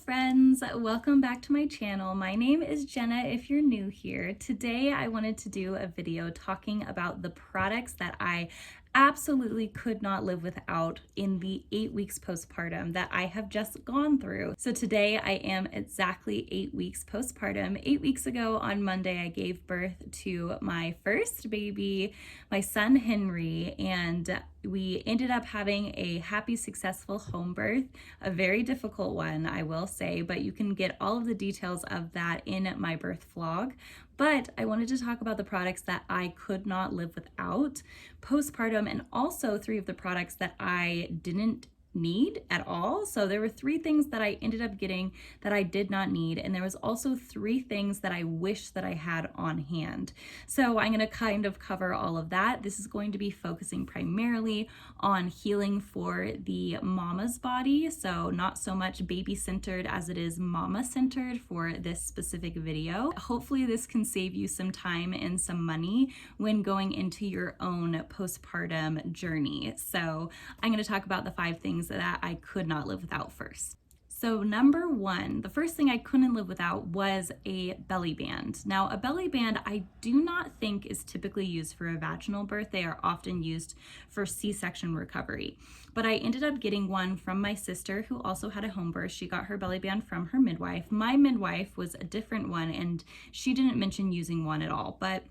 friends, welcome back to my channel. My name is Jenna if you're new here. Today I wanted to do a video talking about the products that I absolutely could not live without in the 8 weeks postpartum that I have just gone through. So today I am exactly 8 weeks postpartum. 8 weeks ago on Monday I gave birth to my first baby, my son Henry, and we ended up having a happy, successful home birth, a very difficult one, I will say, but you can get all of the details of that in my birth vlog. But I wanted to talk about the products that I could not live without postpartum, and also 3 of the products that I didn't need at all. So there were 3 things that I ended up getting that I did not need, and there was also 3 things that I wish that I had on hand. So I'm going to kind of cover all of that. This is going to be focusing primarily on healing for the mama's body, so not so much baby centered as it is mama centered for this specific video. Hopefully this can save you some time and some money when going into your own postpartum journey. So I'm going to talk about the 5 things that I could not live without first. So number 1, the first thing I couldn't live without was a belly band. Now, a belly band I do not think is typically used for a vaginal birth. They are often used for C-section recovery. But I ended up getting one from my sister who also had a home birth. She got her belly band from her midwife. My midwife was a different one and she didn't mention using one at all, but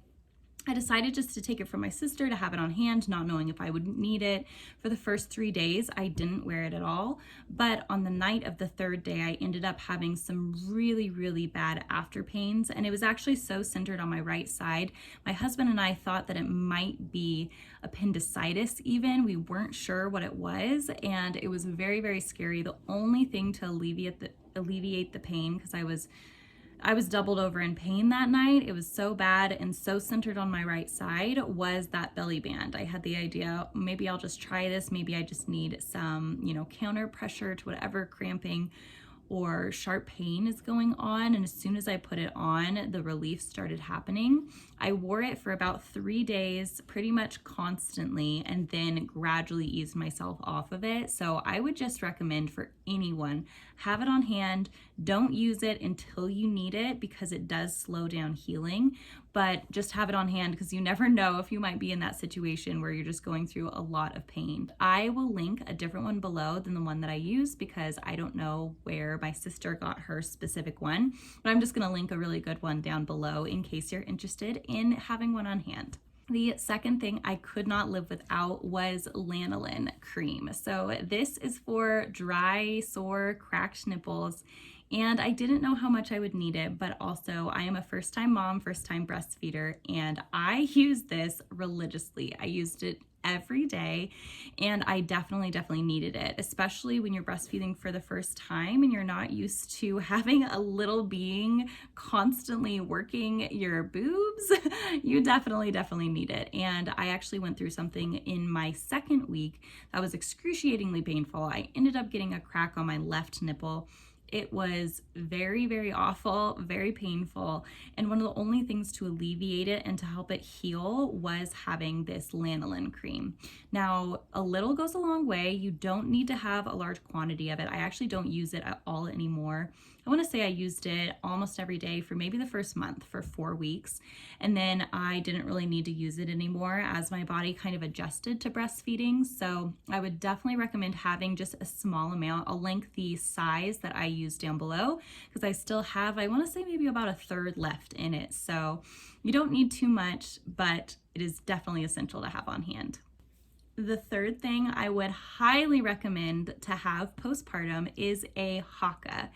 I decided just to take it from my sister to have it on hand, not knowing if I would need it. For the first 3 days, I didn't wear it at all. But on the night of the 3rd day, I ended up having some really, really bad after pains. And it was actually so centered on my right side. My husband and I thought that it might be appendicitis even. We weren't sure what it was. And it was very, very scary. The only thing to alleviate the pain, because I was doubled over in pain that night. It was so bad and so centered on my right side, was that belly band. I had the idea, maybe I'll just try this. Maybe I just need some, counter pressure to whatever cramping or sharp pain is going on. And as soon as I put it on, the relief started happening. I wore it for about 3 days, pretty much constantly, and then gradually eased myself off of it. So I would just recommend for anyone, have it on hand. Don't use it until you need it because it does slow down healing, but just have it on hand because you never know if you might be in that situation where you're just going through a lot of pain. I will link a different one below than the one that I use because I don't know where my sister got her specific one, but I'm just going to link a really good one down below in case you're interested in having one on hand. The second thing I could not live without was Lanolin cream. So this is for dry, sore, cracked nipples. And I didn't know how much I would need it, but also I am a first-time mom, first-time breastfeeder, and I use this religiously. I used it every day, and I definitely needed it, especially when you're breastfeeding for the first time and you're not used to having a little being constantly working your boobs. You definitely need it. And I actually went through something in my 2nd week that was excruciatingly painful. I ended up getting a crack on my left nipple. It was very, very awful, very painful. And one of the only things to alleviate it and to help it heal was having this Lanolin cream. Now, a little goes a long way. You don't need to have a large quantity of it. I actually don't use it at all anymore. I want to say I used it almost every day for maybe the first month for 4 weeks. And then I didn't really need to use it anymore as my body kind of adjusted to breastfeeding. So I would definitely recommend having just a small amount. I'll link the size that I use down below because I still have, I want to say maybe about a 1/3 left in it. So you don't need too much, but it is definitely essential to have on hand. The third thing I would highly recommend to have postpartum is a Haakaa.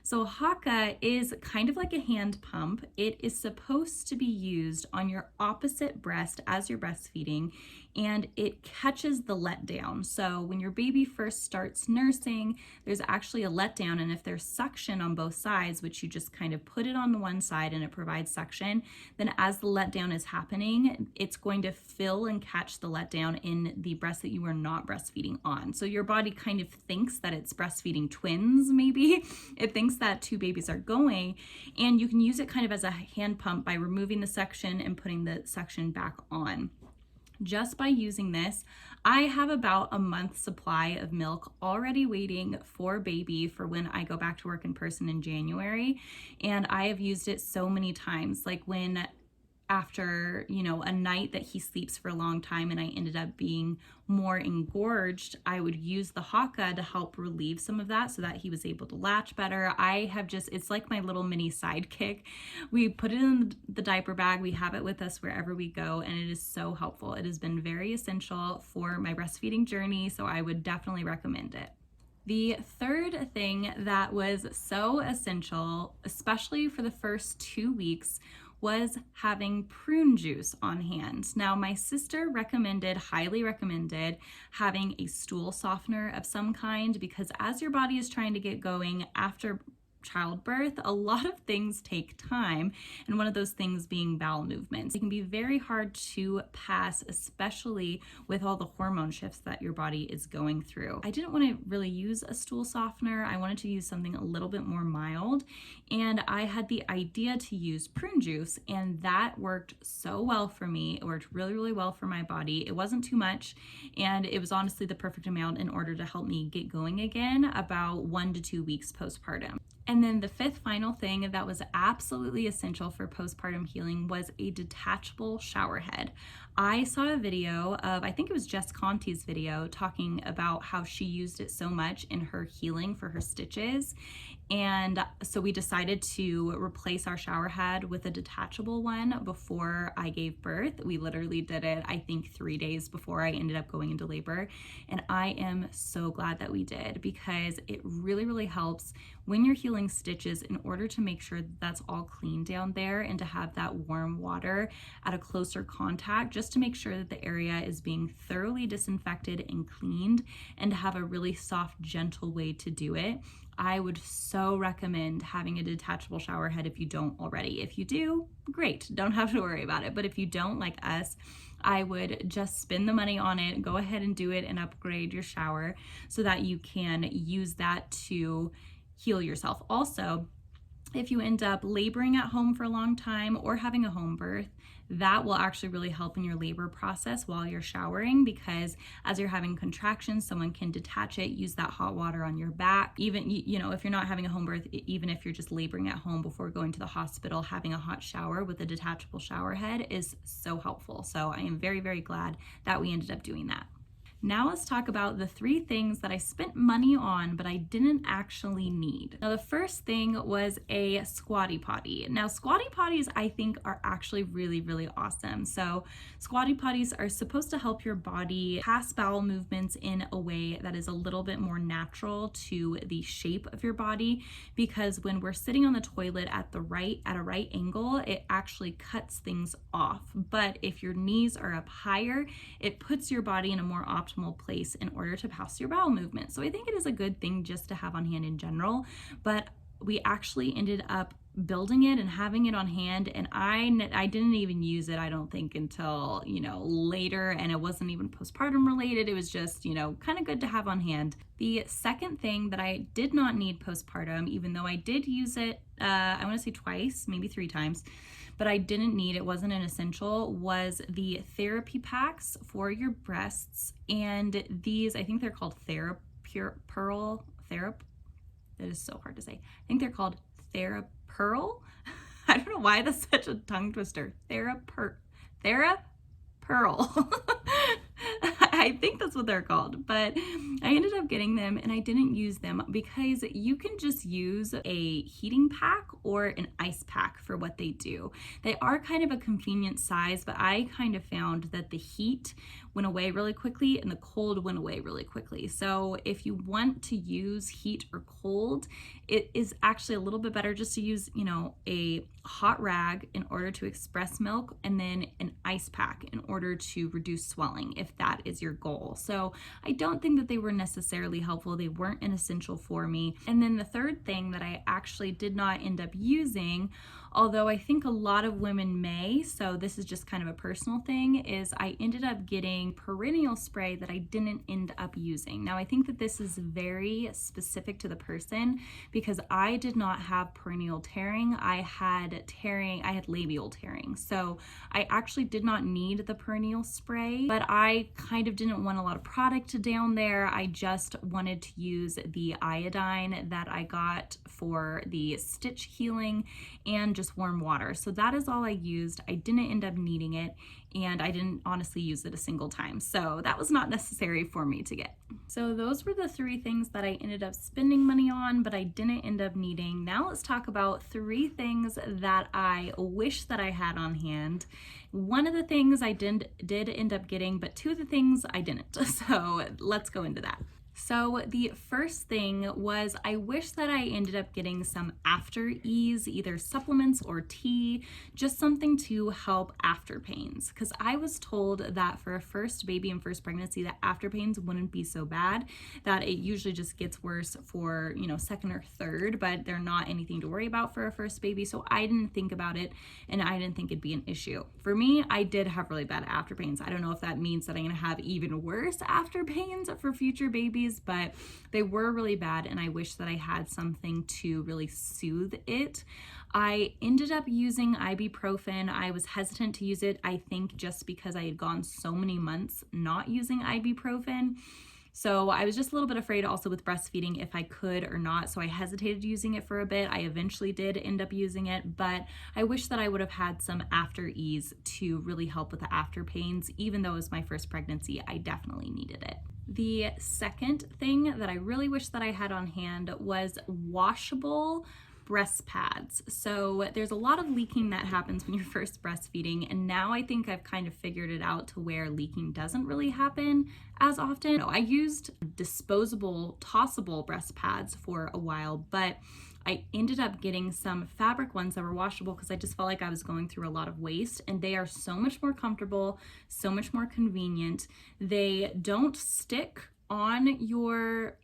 So Haakaa is kind of like a hand pump. It is supposed to be used on your opposite breast as you're breastfeeding, and it catches the letdown. So when your baby first starts nursing, there's actually a letdown, and if there's suction on both sides, which you just kind of put it on the one side and it provides suction, then as the letdown is happening, it's going to fill and catch the letdown in the breast that you are not breastfeeding on. So your body kind of thinks that it's breastfeeding twins, maybe. It thinks that 2 babies are going, and you can use it kind of as a hand pump by removing the suction and putting the suction back on. Just by using this, I have about a month's supply of milk already waiting for baby for when I go back to work in person in January. And I have used it so many times, like when after, a night that he sleeps for a long time and I ended up being more engorged, I would use the Haka to help relieve some of that so that he was able to latch better. It's like my little mini sidekick. We put it in the diaper bag, we have it with us wherever we go, and it is so helpful. It has been very essential for my breastfeeding journey, so I would definitely recommend it. The third thing that was so essential, especially for the first 2 weeks, was having prune juice on hand. Now, my sister highly recommended, having a stool softener of some kind, because as your body is trying to get going after childbirth, a lot of things take time, and one of those things being bowel movements. It can be very hard to pass, especially with all the hormone shifts that your body is going through. I didn't want to really use a stool softener. I wanted to use something a little bit more mild, and I had the idea to use prune juice, and that worked so well for me. It worked really, really well for my body. It wasn't too much, and it was honestly the perfect amount in order to help me get going again about 1 to 2 weeks postpartum. And then the fifth final thing that was absolutely essential for postpartum healing was a detachable shower head. I saw a video of, I think it was Jess Conti's video, talking about how she used it so much in her healing for her stitches. And so we decided to replace our shower head with a detachable one before I gave birth. We literally did it, I think, 3 days before I ended up going into labor. And I am so glad that we did, because it really, really helps when you're healing stitches in order to make sure that's all clean down there, and to have that warm water at a closer contact, just to make sure that the area is being thoroughly disinfected and cleaned, and to have a really soft, gentle way to do it. I would so recommend having a detachable shower head if you don't already. If you do, great, don't have to worry about it. But if you don't, like us, I would just spend the money on it, go ahead and do it and upgrade your shower so that you can use that to heal yourself. Also, if you end up laboring at home for a long time or having a home birth, that will actually really help in your labor process while you're showering, because as you're having contractions, someone can detach it, use that hot water on your back. Even, if you're not having a home birth, even if you're just laboring at home before going to the hospital, having a hot shower with a detachable shower head is so helpful. So I am very, very glad that we ended up doing that. Now let's talk about the 3 things that I spent money on but I didn't actually need. Now the first thing was a Squatty Potty. Now Squatty Potties, I think, are actually really, really awesome. So Squatty Potties are supposed to help your body pass bowel movements in a way that is a little bit more natural to the shape of your body, because when we're sitting on the toilet at a right angle, it actually cuts things off. But if your knees are up higher, it puts your body in a more optimal place in order to pass your bowel movement. So I think it is a good thing just to have on hand in general, but we actually ended up building it and having it on hand, and I didn't even use it, I don't think, until later, and it wasn't even postpartum related. It was just kind of good to have on hand. The second thing that I did not need postpartum, even though I did use it I want to say twice, maybe 3 times, but I didn't need, it wasn't an essential, was the therapy packs for your breasts. And these, I think they're called TheraPearl. That is so hard to say. I think they're called TheraPearl. I don't know why that's such a tongue twister. TheraPearl. I think that's what they're called, but I ended up getting them and I didn't use them because you can just use a heating pack or an ice pack for what they do. They are kind of a convenient size, but I kind of found that the heat went away really quickly and the cold went away really quickly. So if you want to use heat or cold, it is actually a little bit better just to use, a hot rag in order to express milk, and then an ice pack in order to reduce swelling, if that is your goal. So I don't think that they were necessarily helpful. They weren't an essential for me. And then the third thing that I actually did not end up using, although I think a lot of women may, so this is just kind of a personal thing, is I ended up getting Perineal spray that I didn't end up using. Now I think that this is very specific to the person because I did not have perineal tearing. I had labial tearing. So I actually did not need the perineal spray, but I kind of didn't want a lot of product down there. I just wanted to use the iodine that I got for the stitch healing and just warm water. So that is all I used. I didn't end up needing it, and I didn't honestly use it a single time. So that was not necessary for me to get. So those were the 3 things that I ended up spending money on, but I didn't end up needing. Now let's talk about 3 things that I wish that I had on hand. One of the things I did end up getting, but 2 of the things I didn't. So let's go into that. So the first thing was I wish that I ended up getting some Afterease, either supplements or tea, just something to help after pains. Because I was told that for a first baby and first pregnancy that after pains wouldn't be so bad, that it usually just gets worse for, second or third, but they're not anything to worry about for a first baby. So I didn't think about it, and I didn't think it'd be an issue. For me, I did have really bad after pains. I don't know if that means that I'm gonna have even worse after pains for future babies, but they were really bad, and I wish that I had something to really soothe it. I ended up using ibuprofen. I was hesitant to use it, I think just because I had gone so many months not using ibuprofen. So I was just a little bit afraid also with breastfeeding if I could or not. So I hesitated using it for a bit. I eventually did end up using it, but I wish that I would have had some Afterease to really help with the after pains. Even though it was my first pregnancy, I definitely needed it. The second thing that I really wish that I had on hand was washable breast pads. So there's a lot of leaking that happens when you're first breastfeeding, and now I think I've kind of figured it out to where leaking doesn't really happen as often. I used disposable, tossable breast pads for a while, but I ended up getting some fabric ones that were washable because I just felt like I was going through a lot of waste, and they are so much more comfortable, so much more convenient. They don't stick on your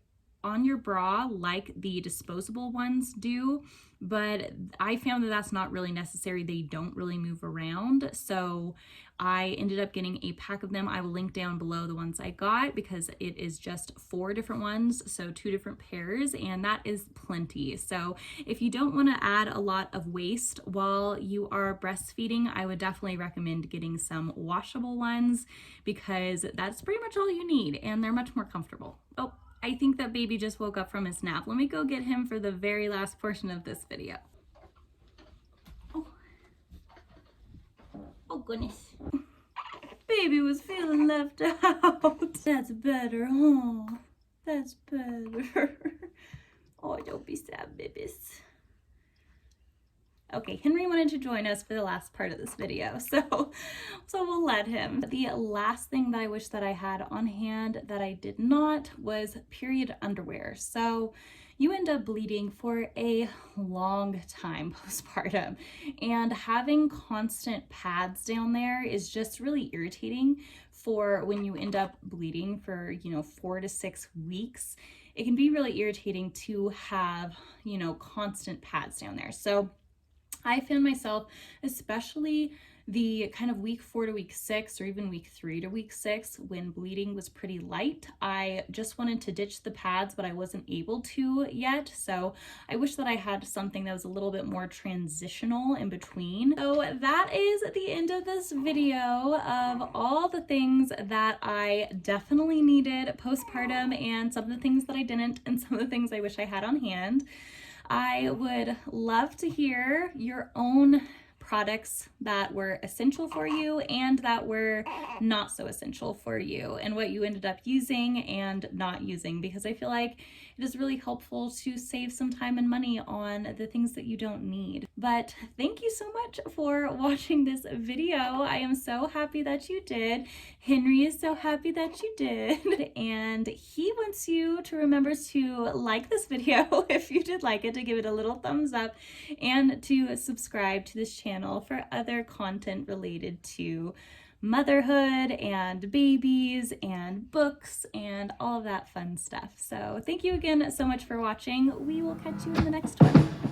bra like the disposable ones do, but I found that that's not really necessary. They don't really move around. So I ended up getting a pack of them. I will link down below the ones I got because it is just 4 different ones, so 2 different pairs, and that is plenty. So if you don't want to add a lot of waste while you are breastfeeding, I would definitely recommend getting some washable ones because that's pretty much all you need, and they're much more comfortable. Oh, I think that baby just woke up from his nap. Let me go get him for the very last portion of this video. Oh goodness. Baby was feeling left out. That's better, huh? That's better. Oh, don't be sad, babies. Okay, Henry wanted to join us for the last part of this video, so we'll let him. The last thing that I wish that I had on hand that I did not was period underwear. So you end up bleeding for a long time postpartum, and having constant pads down there is just really irritating for when you end up bleeding for 4 to 6 weeks. It can be really irritating to have constant pads down there. So I found myself, especially the kind of week 4 to week 6, or even week 3 to week 6, when bleeding was pretty light, I just wanted to ditch the pads, but I wasn't able to yet. So I wish that I had something that was a little bit more transitional in between. So that is the end of this video of all the things that I definitely needed postpartum, and some of the things that I didn't, and some of the things I wish I had on hand. I would love to hear your own products that were essential for you and that were not so essential for you, and what you ended up using and not using, because I feel like it is really helpful to save some time and money on the things that you don't need. But thank you so much for watching this video. I am so happy that you did. Henry is so happy that you did. And he wants you to remember to like this video if you did like it, to give it a little thumbs up, and to subscribe to this channel for other content related to motherhood and babies and books and all of that fun stuff. So thank you again so much for watching. We will catch you in the next one.